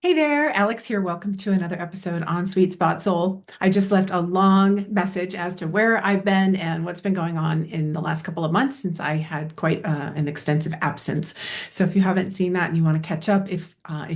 Hey there, Alex here. Welcome to another episode on Sweet Spot Soul. I just left a long message as to where I've been and what's been going on in the last couple of months since I had quite an extensive absence. So if you haven't seen that and you want to catch up, if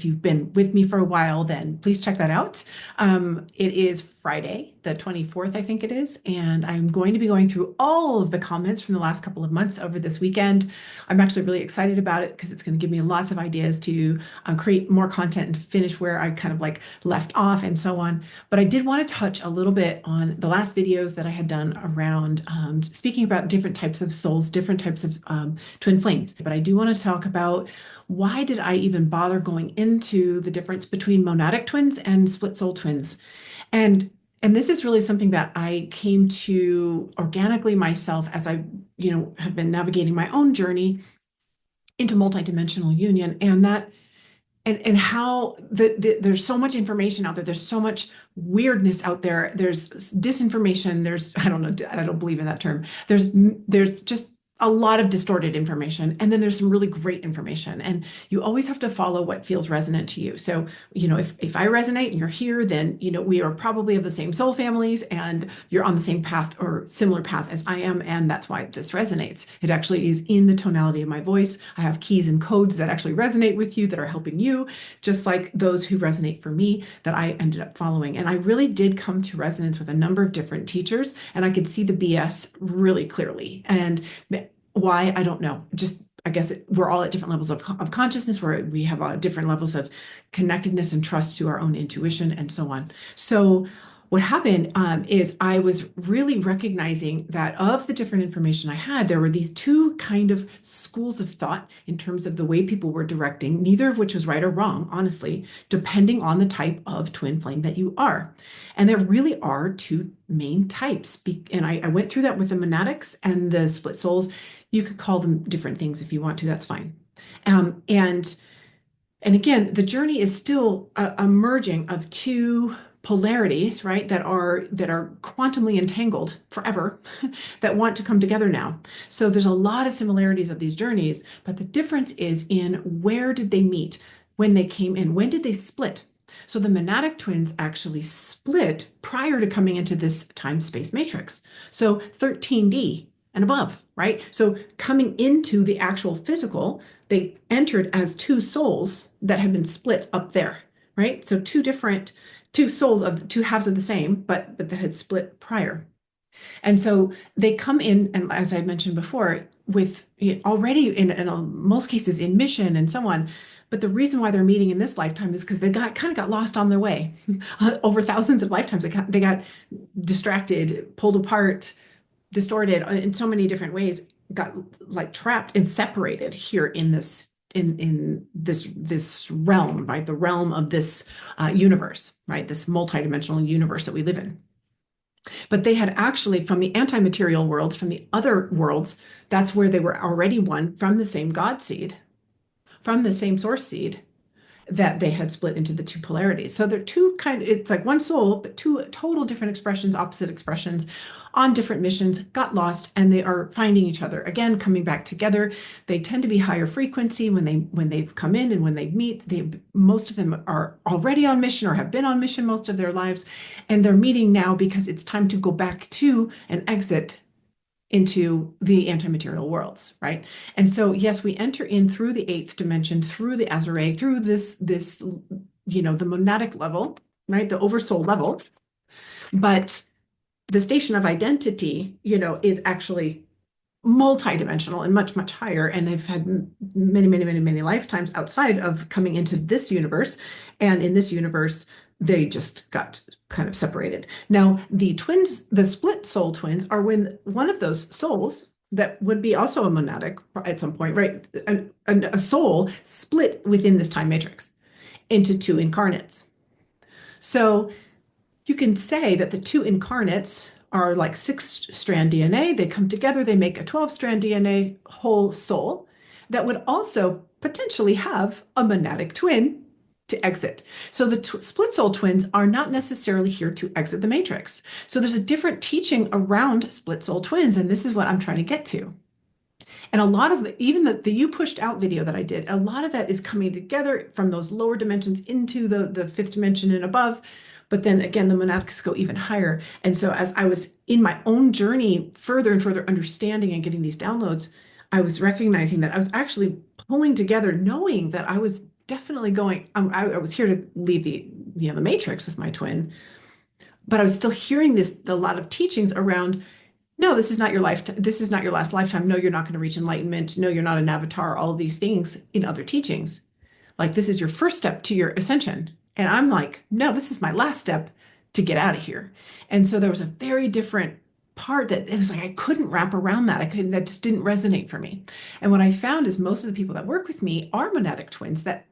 you've been with me for a while, then please check that out. It is Friday, the 24th, I think it is, and I'm going to be going through all of the comments from the last couple of months over this weekend. I'm actually really excited about it because it's going to give me lots of ideas to create more content and finish where I kind of like left off and so on. But I did want to touch a little bit on the last videos that I had done around speaking about different types of souls, different types of twin flames. But I do want to talk about why did I even bother going into the difference between monadic twins and split soul twins? And this is really something that I came to organically myself as I, have been navigating my own journey into multidimensional union, and how there's so much information out there. There's so much weirdness out there. There's disinformation. I don't know, I don't believe in that term. There's just a lot of distorted information. And then there's some really great information. And you always have to follow what feels resonant to you. So, if I resonate and you're here, then, we are probably of the same soul families and you're on the same path or similar path as I am. And that's why this resonates. It actually is in the tonality of my voice. I have keys and codes that actually resonate with you that are helping you, just like those who resonate for me that I ended up following. And I really did come to resonance with a number of different teachers, and I could see the BS really clearly. And why, I don't know. Just, I guess we're all at different levels of consciousness, where we have different levels of connectedness and trust to our own intuition and so on. So what happened is I was really recognizing that of the different information I had, there were these two kind of schools of thought in terms of the way people were directing, neither of which was right or wrong, honestly, depending on the type of twin flame that you are. And there really are two main types. And I went through that with the monadics and the split souls. You could call them different things if you want to, that's fine. And again, the journey is still a merging of two polarities, right, that are quantumly entangled forever, that want to come together now. So there's a lot of similarities of these journeys, but the difference is in where did they meet when they came in? When did they split? So the monadic twins actually split prior to coming into this time-space matrix. So 13D and above, right? So coming into the actual physical, they entered as two souls that had been split up there, right? So two souls of two halves of the same, but that had split prior. And so they come in, and as I mentioned before, with already in most cases in mission and so on. But the reason why they're meeting in this lifetime is because they kind of got lost on their way. Over thousands of lifetimes, they got distracted, pulled apart, distorted in so many different ways, got like trapped and separated here in this realm, right? The realm of this universe, right? This multidimensional universe that we live in. But they had actually, from the anti-material worlds, from the other worlds, that's where they were already one from the same God seed, from the same source seed, that they had split into the two polarities. So they're it's like one soul, but two total different expressions, opposite expressions on different missions, got lost, and they are finding each other again, coming back together. They tend to be higher frequency when they've come in, and when they meet, most of them are already on mission or have been on mission most of their lives, and they're meeting now because it's time to go back to and exit into the anti-material worlds, right? And so, yes, we enter in through the eighth dimension, through the Azure, through this, the monadic level, right? The oversoul level. But the station of identity, is actually multidimensional and much, much higher. And they've had many, many, many, many lifetimes outside of coming into this universe. And in this universe, they just got kind of separated. Now, the split soul twins are when one of those souls that would be also a monadic at some point, right? A soul split within this time matrix into two incarnates. So you can say that the two incarnates are like 6-strand DNA. They come together, they make a 12-strand DNA whole soul that would also potentially have a monadic twin to exit. So the split soul twins are not necessarily here to exit the matrix. So there's a different teaching around split soul twins, and this is what I'm trying to get to. And a lot of even the you pushed out video that I did, a lot of that is coming together from those lower dimensions into the fifth dimension and above. But then again, the monadics go even higher. And so as I was in my own journey, further and further understanding and getting these downloads, I was recognizing that I was actually pulling together, knowing that I was definitely going, I was here to leave the matrix with my twin, but I was still hearing a lot of teachings around, no, this is not your life. This is not your last lifetime. No, you're not going to reach enlightenment. No, you're not an avatar. All of these things in other teachings. Like, this is your first step to your ascension. And I'm like, no, this is my last step to get out of here. And so there was a very different part that it was like I couldn't wrap around that. That just didn't resonate for me. And what I found is most of the people that work with me are monadic twins that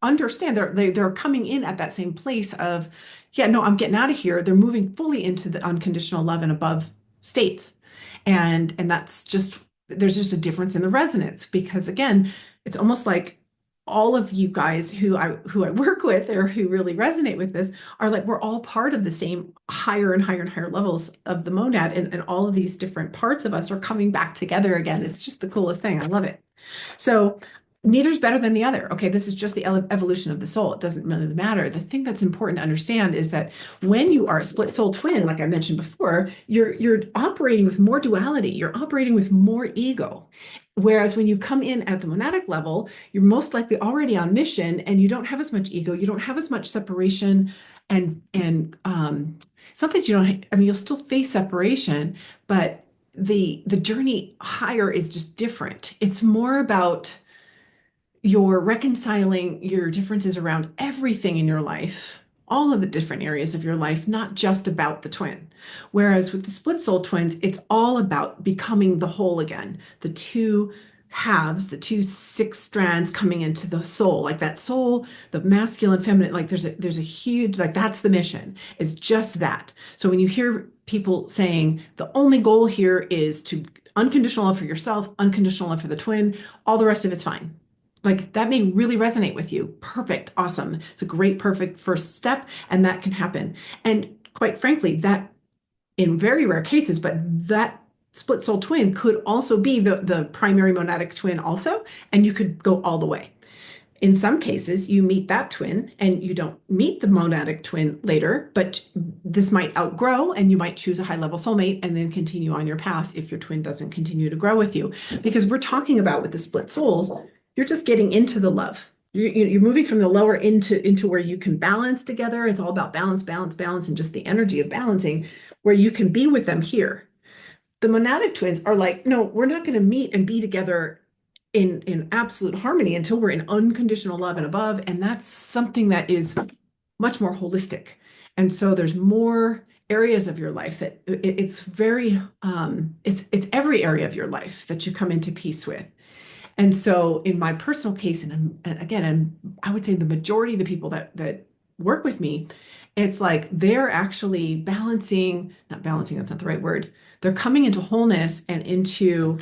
understand they're coming in at that same place of, yeah, no, I'm getting out of here. They're moving fully into the unconditional love and above states. And that's just, there's just a difference in the resonance, because again, it's almost like all of you guys who I work with or who really resonate with this are like, we're all part of the same higher and higher and higher levels of the monad, and all of these different parts of us are coming back together again. It's just the coolest thing. I love it. So neither's better than the other. Okay, this is just the evolution of the soul. It doesn't really matter. The thing that's important to understand is that when you are a split soul twin, like I mentioned before, you're operating with more duality. You're operating with more ego. Whereas when you come in at the monadic level, you're most likely already on mission, and you don't have as much ego. You don't have as much separation, and it's not that you don't. I mean, you'll still face separation, but the journey higher is just different. It's more about you're reconciling your differences around everything in your life, all of the different areas of your life, not just about the twin. Whereas with the split soul twins, it's all about becoming the whole again, the two halves, the two six strands coming into the soul, like that soul, the masculine, feminine, like there's a huge, like that's the mission, is just that. So when you hear people saying the only goal here is to unconditional love for yourself, unconditional love for the twin, all the rest of it's fine, like that may really resonate with you. Perfect. Awesome. It's a great, perfect first step, and that can happen. And quite frankly, that in very rare cases, but that split soul twin could also be the primary monadic twin also, and you could go all the way. In some cases, you meet that twin and you don't meet the monadic twin later, but this might outgrow and you might choose a high level soulmate and then continue on your path if your twin doesn't continue to grow with you. Because we're talking about with the split souls, you're just getting into the love. You're moving from the lower into where you can balance together. It's all about balance, balance, balance, and just the energy of balancing, where you can be with them here. The monadic twins are like, no, we're not going to meet and be together in absolute harmony until we're in unconditional love and above. And that's something that is much more holistic. And so there's more areas of your life that it's very it's every area of your life that you come into peace with. And so in my personal case, and again, and I would say the majority of the people that work with me, it's like they're actually balancing, not balancing, that's not the right word. They're coming into wholeness and into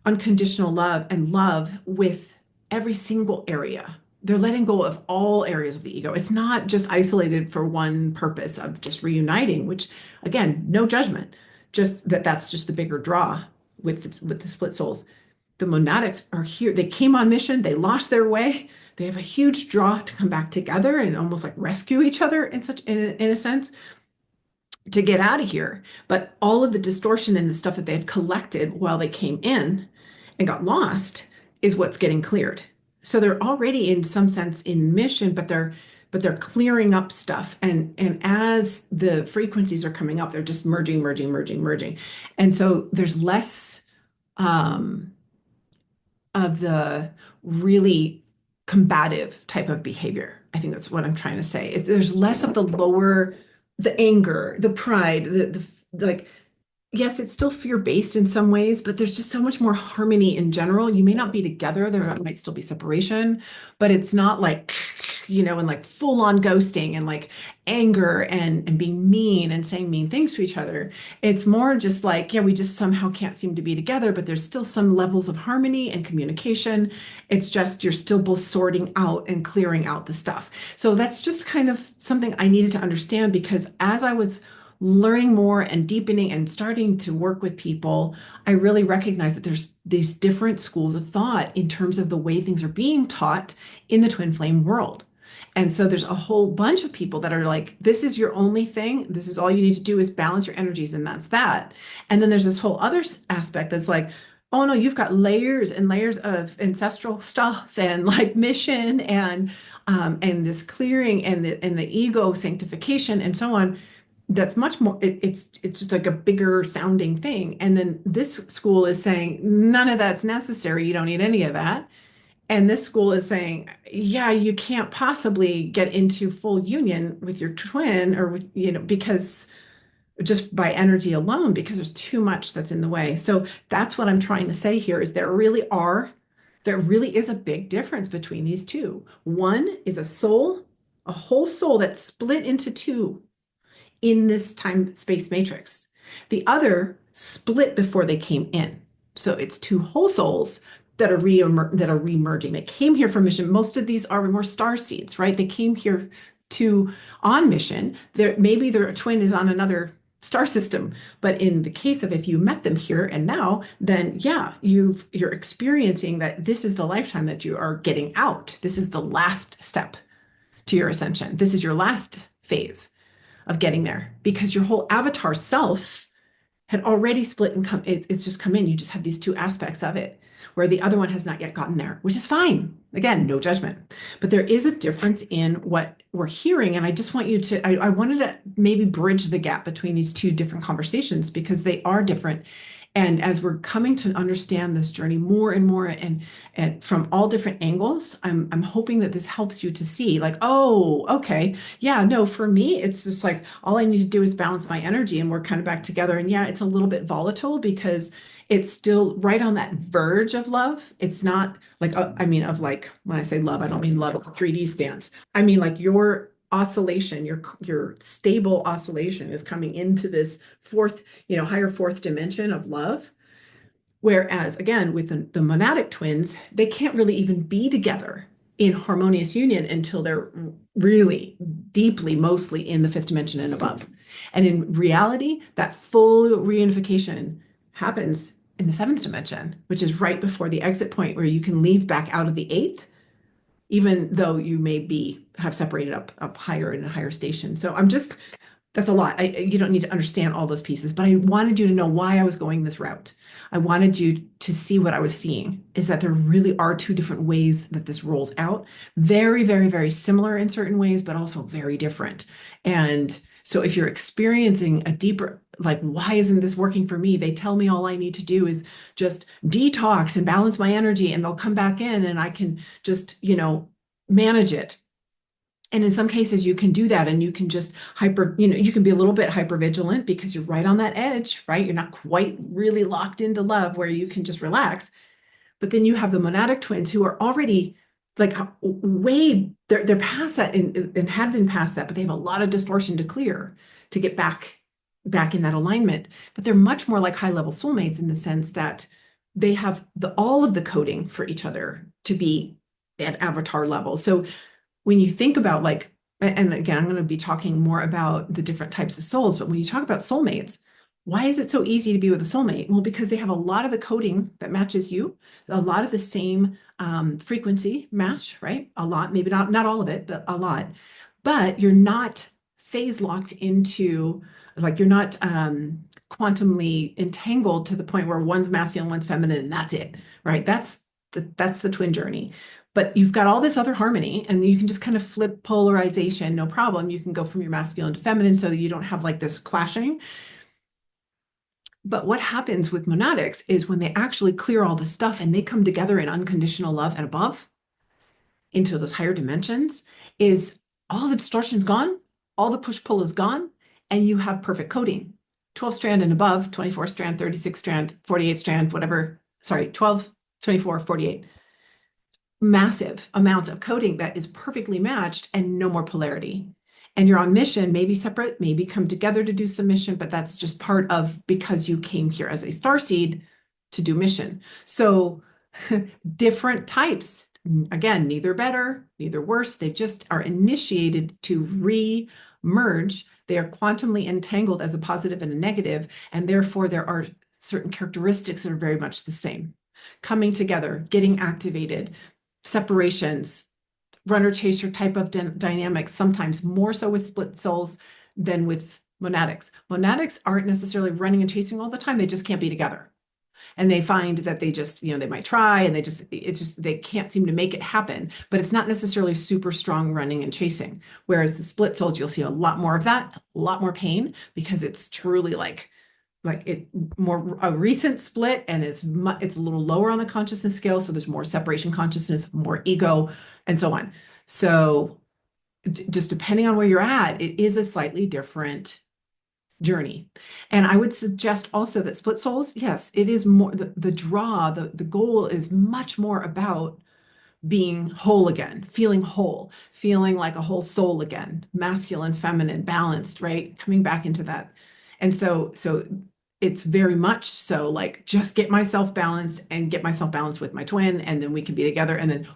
unconditional love and love with every single area. They're letting go of all areas of the ego. It's not just isolated for one purpose of just reuniting, which again, no judgment, just that's just the bigger draw with the split souls. The monadics are here. They came on mission. They lost their way. They have a huge draw to come back together and almost like rescue each other in a sense to get out of here. But all of the distortion and the stuff that they had collected while they came in and got lost is what's getting cleared. So they're already in some sense in mission, but they're clearing up stuff. And as the frequencies are coming up, they're just merging, merging, merging, merging. And so there's less of the really combative type of behavior. I think that's what I'm trying to say. There's less of the lower, the anger, the pride, the like, yes, it's still fear-based in some ways, but there's just so much more harmony in general. You may not be together, there might still be separation, but it's not like, and like full-on ghosting and like anger and being mean and saying mean things to each other. It's more just like, yeah, we just somehow can't seem to be together, but there's still some levels of harmony and communication. It's just you're still both sorting out and clearing out the stuff. So that's just kind of something I needed to understand, because as I was learning more and deepening and starting to work with people, I really recognize that there's these different schools of thought in terms of the way things are being taught in the twin flame world. And so there's a whole bunch of people that are like, this is your only thing. This is all you need to do is balance your energies, and that's that. And then there's this whole other aspect that's like, oh no, you've got layers and layers of ancestral stuff and like mission and this clearing and the ego sanctification and so on. That's much more, it's just like a bigger sounding thing. And then this school is saying none of that's necessary. You don't need any of that. And this school is saying, yeah, you can't possibly get into full union with your twin or with, because just by energy alone, because there's too much that's in the way. So that's what I'm trying to say here is there really is a big difference between these two. One is a soul, a whole soul that's split into two in this time space matrix. The other split before they came in. So it's two whole souls that are re-emerging. They came here for mission. Most of these are more star seeds, right? They came here to on mission. Maybe their twin is on another star system, but in the case of if you met them here and now, then yeah, you're experiencing that this is the lifetime that you are getting out. This is the last step to your ascension. This is your last phase of getting there because your whole avatar self had already split and it's just come in. You just have these two aspects of it where the other one has not yet gotten there, which is fine. Again, no judgment. But there is a difference in what we're hearing. And I just want you to, I wanted to maybe bridge the gap between these two different conversations because they are different. And as we're coming to understand this journey more and more and from all different angles, I'm hoping that this helps you to see like, oh, okay. Yeah, no, for me, it's just like all I need to do is balance my energy and we're kind of back together. And yeah, it's a little bit volatile because it's still right on that verge of love. It's not like, I mean, of like, when I say love, I don't mean love at the 3D stance. I mean, like your oscillation, your stable oscillation is coming into this fourth, higher fourth dimension of love. Whereas again, with the monadic twins, they can't really even be together in harmonious union until they're really deeply, mostly in the fifth dimension and above. And in reality, that full reunification happens in the seventh dimension, which is right before the exit point where you can leave back out of the eighth, even though you may have separated up higher in a higher station. So that's a lot. You don't need to understand all those pieces, but I wanted you to know why I was going this route. I wanted you to see what I was seeing is that there really are two different ways that this rolls out. Very, very, very similar in certain ways, but also very different. And so if you're experiencing a deeper, like, why isn't this working for me? They tell me all I need to do is just detox and balance my energy and they'll come back in and I can just, manage it. And in some cases, you can do that and you can just you can be a little bit hyper vigilant because you're right on that edge, right? You're not quite really locked into love where you can just relax. But then you have the monadic twins who are already like they're past that and had been past that, but they have a lot of distortion to clear to get back in that alignment. But they're much more like high level soulmates in the sense that they have all of the coding for each other to be at avatar level. So when you think about like, and again, I'm going to be talking more about the different types of souls, but when you talk about soulmates, why is it so easy to be with a soulmate? Well, because they have a lot of the coding that matches you, a lot of the same frequency match, right? A lot, maybe not all of it, but a lot. But you're not phase locked into, like you're not quantumly entangled to the point where one's masculine, one's feminine, and that's it, right? That's the twin journey. But you've got all this other harmony and you can just kind of flip polarization, no problem. You can go from your masculine to feminine so that you don't have like this clashing. But what happens with monadics is when they actually clear all the stuff and they come together in unconditional love and above into those higher dimensions, is all the distortion's gone, all the push-pull is gone, and you have perfect coding. 12 strand and above, 24 strand, 36 strand, 48 strand, whatever, sorry, 12, 24, 48. Massive amounts of coding that is perfectly matched and no more polarity. And you're on mission, maybe separate, maybe come together to do some mission, but that's just part of because you came here as a starseed to do mission. So different types, again, neither better, neither worse. They just are initiated to re-merge They are quantumly entangled as a positive and a negative, and therefore there are certain characteristics that are very much the same. Coming together, getting activated, separations, runner chaser type of dynamics, sometimes more so with split souls than with monadics. Monadics aren't necessarily running and chasing all the time. They just can't be together. And they find that they just, they might try and they can't seem to make it happen, but it's not necessarily super strong running and chasing. Whereas the split souls, you'll see a lot more of that, a lot more pain, because it's truly like it more a recent split, and it's a little lower on the consciousness scale. So there's more separation consciousness, more ego, and so on. So just depending on where you're at, it is a slightly different journey. And I would suggest also that split souls, yes, it is more the goal is much more about being whole again, feeling whole, feeling like a whole soul again, masculine, feminine, balanced, right? Coming back into that. And so it's very much so like, just get myself balanced and get myself balanced with my twin, and then we can be together, and then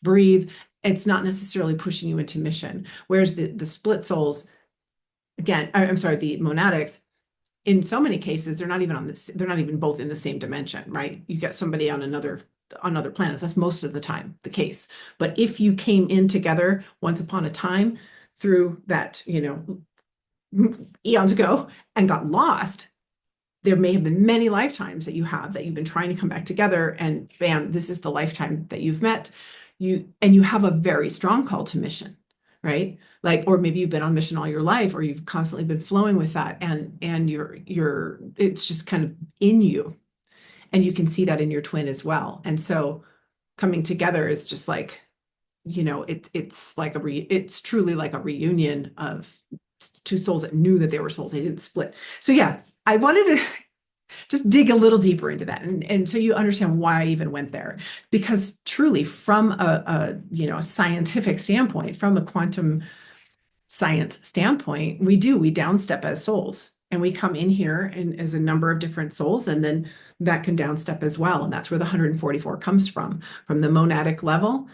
breathe. It's not necessarily pushing you into mission. Whereas the split souls, again, I'm sorry, the monadics, in so many cases, they're not even both in the same dimension, right? You get somebody on other planets. That's most of the time the case. But if you came in together once upon a time through that, eons ago, and got lost, there may have been many lifetimes that you've been trying to come back together, and bam, this is the lifetime that you've met. You have a very strong call to mission, right? Like, or maybe you've been on mission all your life, or you've constantly been flowing with that, and it's just kind of in you, and you can see that in your twin as well. And so coming together is just like, it's truly like a reunion of two souls that knew that they were souls. They didn't split. So yeah, I wanted to just dig a little deeper into that, and so you understand why I even went there. Because truly, from a scientific standpoint, from a quantum science standpoint, we downstep as souls, and we come in here and as a number of different souls, and then that can downstep as well. And that's where the 144 comes from the monadic level.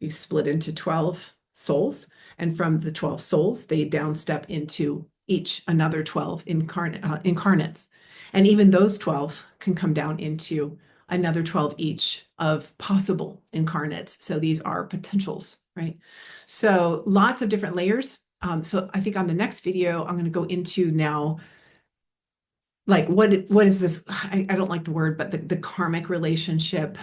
You split into 12 souls, and from the 12 souls, they downstep into each another 12 incarnates. And even those 12 can come down into another 12 each of possible incarnates. So these are potentials, right? So lots of different layers. So I think on the next video, I'm going to go into now, like, what is this? I don't like the word, but the karmic relationship,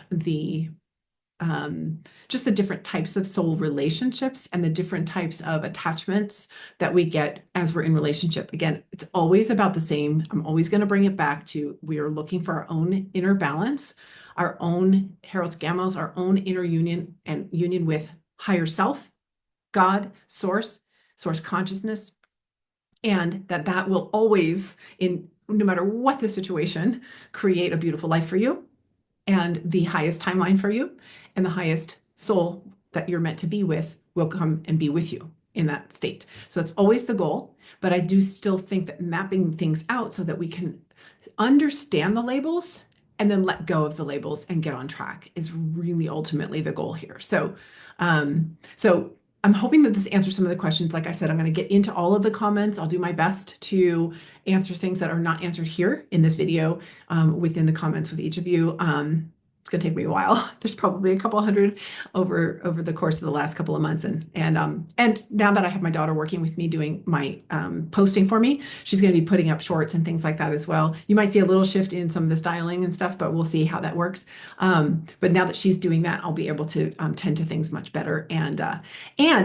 just the different types of soul relationships and the different types of attachments that we get as we're in relationship. Again, it's always about the same. I'm always going to bring it back to, we are looking for our own inner balance, our own Herald's Gamos, our own inner union and union with higher self, God, source consciousness, and that will always, no matter what the situation, create a beautiful life for you, and the highest timeline for you, and the highest soul that you're meant to be with will come and be with you in that state. So that's always the goal. But I do still think that mapping things out so that we can understand the labels and then let go of the labels and get on track is really ultimately the goal here. So I'm hoping that this answers some of the questions. Like I said, I'm going to get into all of the comments. I'll do my best to answer things that are not answered here in this video, within the comments with each of you. It's going to take me a while. There's probably a couple hundred over the course of the last couple of months. And now that I have my daughter working with me doing my posting for me, she's going to be putting up shorts and things like that as well. You might see a little shift in some of the styling and stuff, but we'll see how that works. But now that she's doing that, I'll be able to tend to things much better. And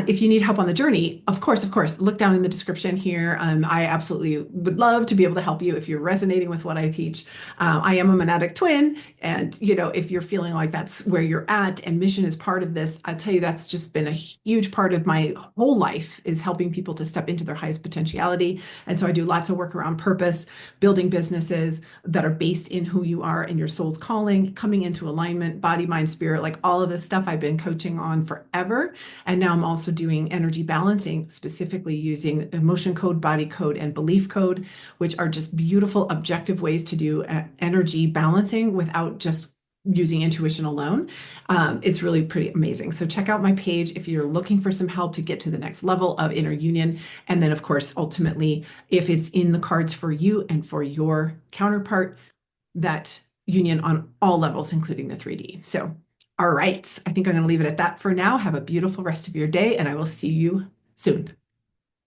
if you need help on the journey, of course, look down in the description here. I absolutely would love to be able to help you if you're resonating with what I teach. I am a monadic twin, and if you're feeling like that's where you're at and mission is part of this, I'll tell you, that's just been a huge part of my whole life, is helping people to step into their highest potentiality. And so I do lots of work around purpose, building businesses that are based in who you are and your soul's calling, coming into alignment, body, mind, spirit, like all of this stuff I've been coaching on forever. And now I'm also doing energy balancing, specifically using emotioncode, bodycode, and beliefcode, which are just beautiful, objective ways to do energy balancing without just using intuition alone. It's really pretty amazing. So check out my page if you're looking for some help to get to the next level of inner union. And then, of course, ultimately, if it's in the cards for you and for your counterpart, that union on all levels, including the 3D. So, all right, I think I'm going to leave it at that for now. Have a beautiful rest of your day, and I will see you soon.